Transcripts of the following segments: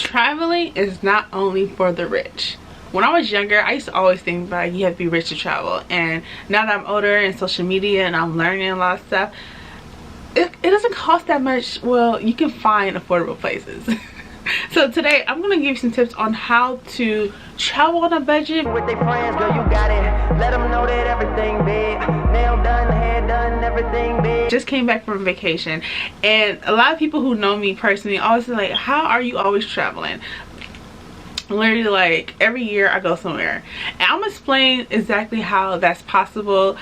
traveling is not only for the rich. When I was younger, I used to always think like you have to be rich to travel, and now that I'm older and social media and I'm learning a lot of stuff, it doesn't cost that much. Well, you can find affordable places. So today I'm gonna give you some tips on how to travel on a budget. With their friends, girl, you got it. Let them know that everything big. Nail done, hair done, everything big. Just came back from vacation, and a lot of people who know me personally always say like, how are you always traveling? Literally, like, every year I go somewhere, and I'm gonna explain exactly how that's possible.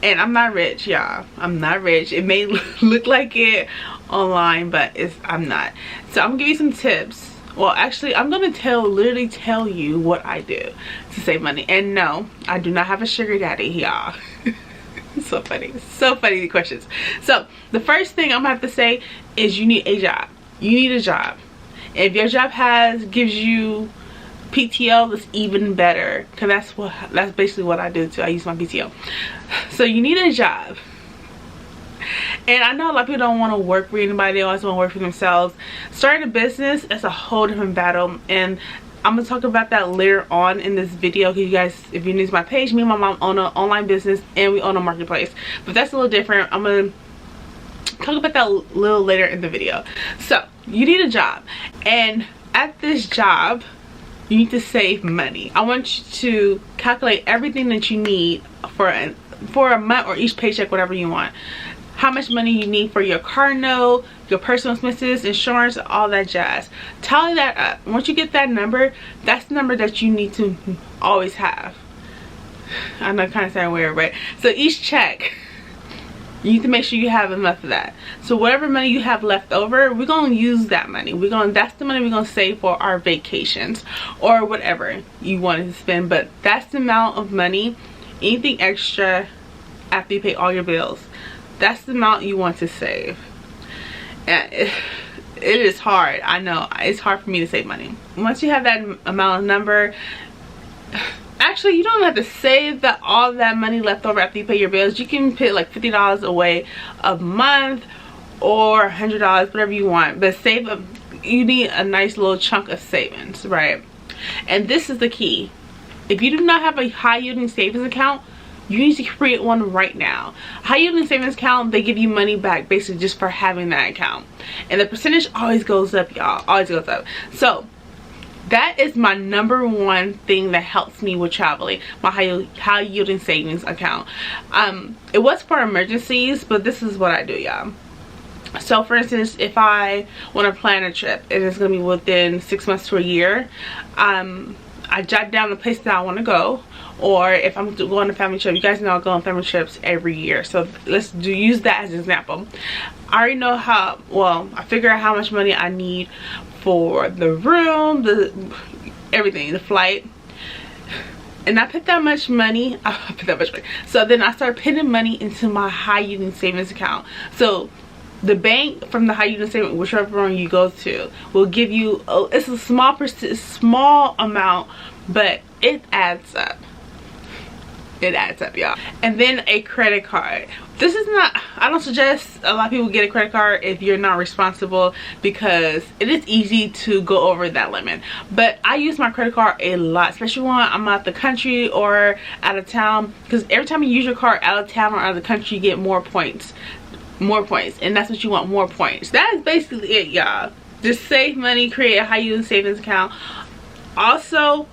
And I'm not rich, y'all. I'm not rich. It may look like it online, but I'm not. So I'm gonna give you some tips. Well, actually, I'm gonna literally tell you what I do to save money. And no, I do not have a sugar daddy, y'all. So funny, so funny, the questions. So the first thing I'm gonna have to say is you need a job. You need a job. And if your job gives you PTO, that's even better, because that's basically what I do too. I use my PTO. So you need a job. And I know a lot of people don't want to work for anybody. They always want to work for themselves. Starting a business is a whole different battle, and I'm gonna talk about that later on in this video. Because you guys, if you're new to my page, me and my mom own an online business and we own a marketplace, but that's a little different. I'm gonna talk about that a little later in the video. So you need a job, and at this job you need to save money. I want you to calculate everything that you need for a month, or each paycheck, whatever you want. How much money you need for your car note, your personal expenses, insurance, all that jazz. Tally that up. Once you get that number, that's the number that you need to always have. I know, kind of sound weird, but so each check, you need to make sure you have enough of that. So whatever money you have left over, we're gonna use that money. That's the money we're gonna save for our vacations or whatever you wanted to spend. But that's the amount of money. Anything extra after you pay all your bills, that's the amount you want to save. And it is hard. I know it's hard for me to save money. Once you have that amount of number, actually, you don't have to save all that money left over after you pay your bills. You can put like $50 away a month or $100, whatever you want. But you need a nice little chunk of savings, right? And this is the key. If you do not have a high yielding savings account, you need to create one right now. High yielding savings account, they give you money back basically just for having that account. And the percentage always goes up, y'all. Always goes up. So that is my number one thing that helps me with traveling, my high yielding savings account. It was for emergencies, but this is what I do, y'all. So for instance, if I want to plan a trip and it's going to be within 6 months to a year, I jot down the place that I want to go. Or if I'm going on a family trip, you guys know I go on family trips every year, so let's use that as an example. I already know I figure out how much money I need for the room, everything, the flight, and I put that much money. So then I start putting money into my high yielding savings account. So the bank from the high yielding savings, whichever one you go to, will give you it's a small amount, but it adds up. It adds up, y'all. And then a credit card. This is not, I don't suggest a lot of people get a credit card if you're not responsible, because it is easy to go over that limit. But I use my credit card a lot, especially when I'm out the country or out of town, because every time you use your card out of town or out of the country, you get more points, and that's what you want, more points. That is basically it, y'all. Just save money, create a high yielding savings account. Also,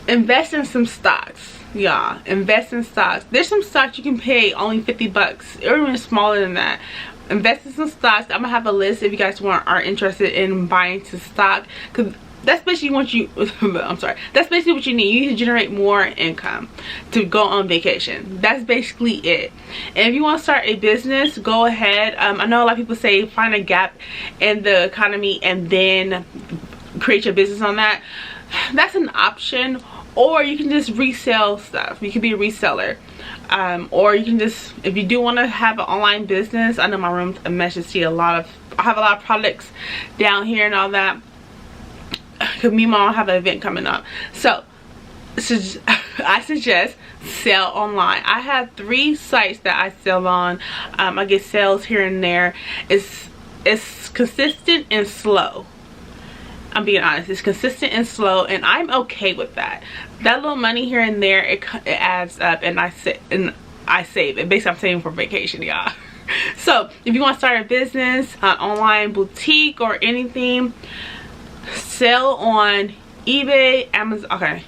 invest in some stocks. Yeah, invest in stocks. There's some stocks you can pay only 50 bucks or even smaller than that. Invest in some stocks. I'm gonna have a list if you guys are interested in buying to stock, because that's basically what you that's basically what you need. You need to generate more income to go on vacation. That's basically it. And if you want to start a business, go ahead. I know a lot of people say find a gap in the economy and then create your business on that. That's an option. Or you can just resell stuff. You can be a reseller. Or you can just, if you do want to have an online business, I know my room's a mess. You see I have a lot of products down here and all that. Because me and mom have an event coming up. So I suggest sell online. I have 3 sites that I sell on. I get sales here and there. It's consistent and slow. I'm being honest, it's consistent and slow, and I'm okay with that. That little money here and there, it adds up, and I save it. Basically, I'm saving for vacation, y'all. So if you want to start a business, online boutique or anything, sell on eBay, Amazon. Okay,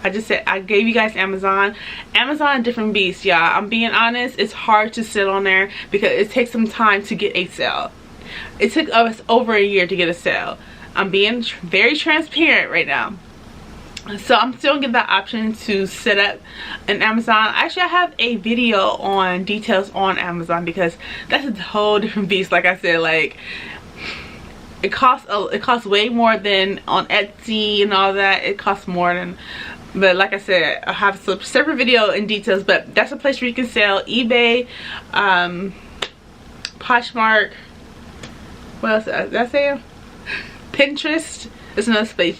I just said, I gave you guys Amazon. Amazon, different beast, y'all. I'm being honest, it's hard to sell on there because it takes some time to get a sale. It took us over a year to get a sale. I'm being very transparent right now. So I'm still gonna give that option to set up an Amazon. Actually, I have a video on details on Amazon because that's a whole different beast. Like I said, like it costs way more than on Etsy and all that. It costs more than, but like I said, I have a separate video in details. But that's a place where you can sell. eBay, Poshmark. What else did I say? Pinterest is another space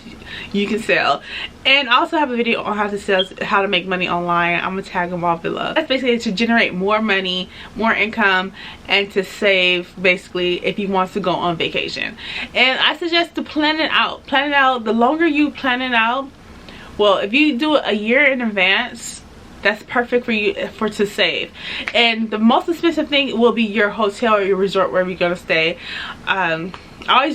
you can sell. And I also have a video on how to make money online. I'm gonna tag them all below. That's basically to generate more money, more income, and to save, basically, if you want to go on vacation. And I suggest to plan it out. Plan it out. The longer you plan it out, well, if you do it a year in advance, that's perfect for you to save. And the most expensive thing will be your hotel or your resort, wherever you're gonna stay. I always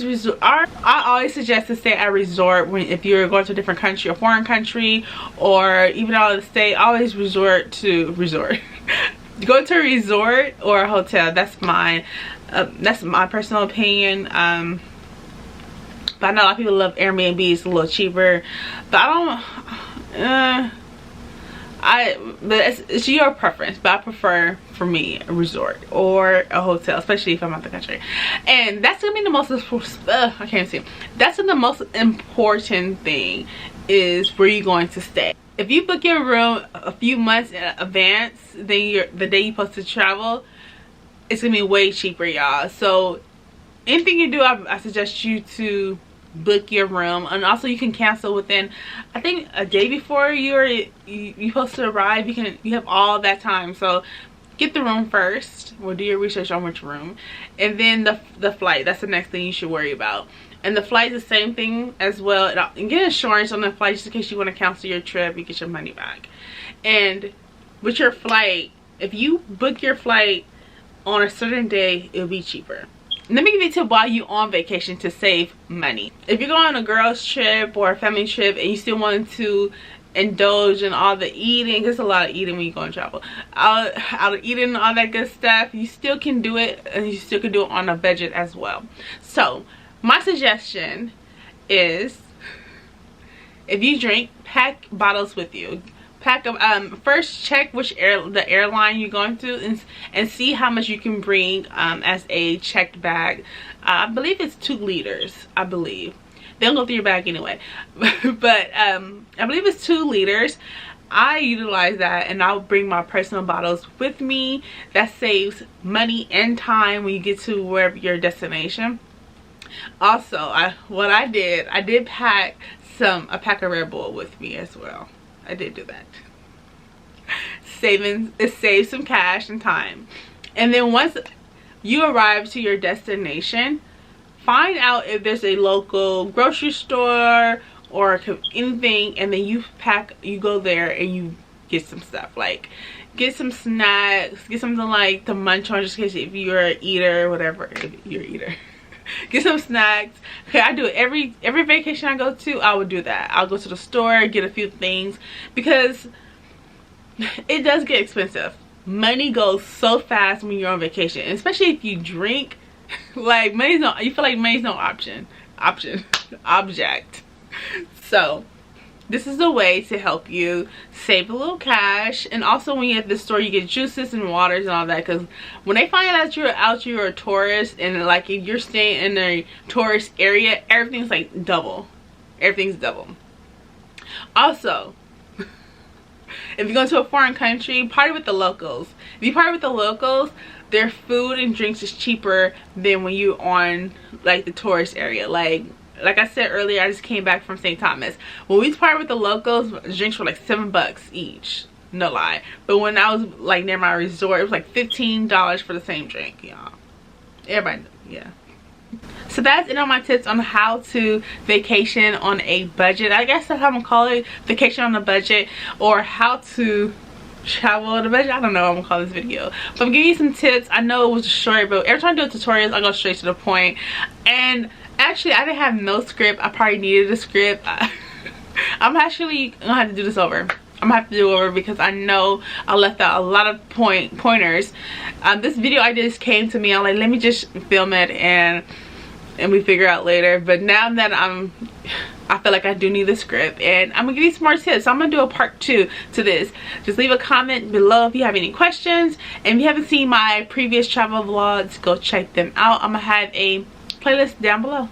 suggest to stay at a resort if you're going to a different country, a foreign country, or even out of the state. Always go to a resort or a hotel. That's my personal opinion. But I know a lot of people love Airbnb. It's a little cheaper, but I don't. But it's your preference, but I prefer, for me, a resort or a hotel, especially if I'm out the country. And that's gonna be the most I can't see. That's the most important thing, is where you're going to stay. If you book your room a few months in advance, then the day you're supposed to travel, it's gonna be way cheaper, y'all. So anything you do, I suggest you to book your room. And also you can cancel within, I think, a day before you're supposed to arrive. You have all that time. So get the room first, or do your research on which room, and then the flight. That's the next thing you should worry about. And the flight is the same thing as well. And get insurance on the flight, just in case you want to cancel your trip, you get your money back. And with your flight, if you book your flight on a certain day, it'll be cheaper. Let me give you a tip while you're on vacation to save money. If you're going on a girls trip or a family trip and you still want to indulge in all the eating, there's a lot of eating when you go and travel, out of eating and all that good stuff, you still can do it, and you still can do it on a budget as well. So my suggestion is, if you drink, pack bottles with you. Pack them. First, check the airline you're going to, and see how much you can bring as a checked bag. I believe it's 2 liters. I believe they'll go through your bag anyway, but I believe it's 2 liters. I utilize that, and I'll bring my personal bottles with me. That saves money and time when you get to wherever your destination. Also, what I did pack a pack of Red Bull with me as well. I did do that. It saves some cash and time. And then once you arrive to your destination, find out if there's a local grocery store or anything, and then you go there and you get some stuff, like get some snacks, get something like to munch on, just in case if you're an eater or whatever. If you're an eater, get some snacks. Okay, I do it every vacation I go to. I would do that. I'll go to the store, get a few things, because it does get expensive. Money goes so fast when you're on vacation, and especially if you drink. Like, you feel like money's no object. So this is a way to help you save a little cash. And also, when you're at the store, you get juices and waters and all that, because when they find out you're a tourist, and like if you're staying in a tourist area, everything's like double. Everything's double. Also, if you go to a foreign country, party with the locals. If you party with the locals, their food and drinks is cheaper than when you're on like the tourist area. Like I said earlier, I just came back from St. Thomas. When we party with the locals, drinks were like $7 each. No lie. But when I was like near my resort, it was like $15 for the same drink, y'all. Everybody, yeah. So that's it on my tips on how to vacation on a budget. I guess that's how I'm gonna call it, vacation on a budget, or how to travel on a budget. I don't know what I'm gonna call this video, but I'm giving you some tips. I know it was short, but every time I do tutorials I go straight to the point. And actually I didn't have no script. I probably needed a script. I'm actually gonna have to do this over. I'm gonna have to do it over because I know I left out a lot of pointers. This video I just came to me, I'm like, let me just film it and we figure out later. But now that I feel like I do need the script, and I'm gonna give you some more tips. So I'm gonna do a part 2 to this. Just leave a comment below if you have any questions, and if you haven't seen my previous travel vlogs, go check them out. I'm gonna have a playlist down below.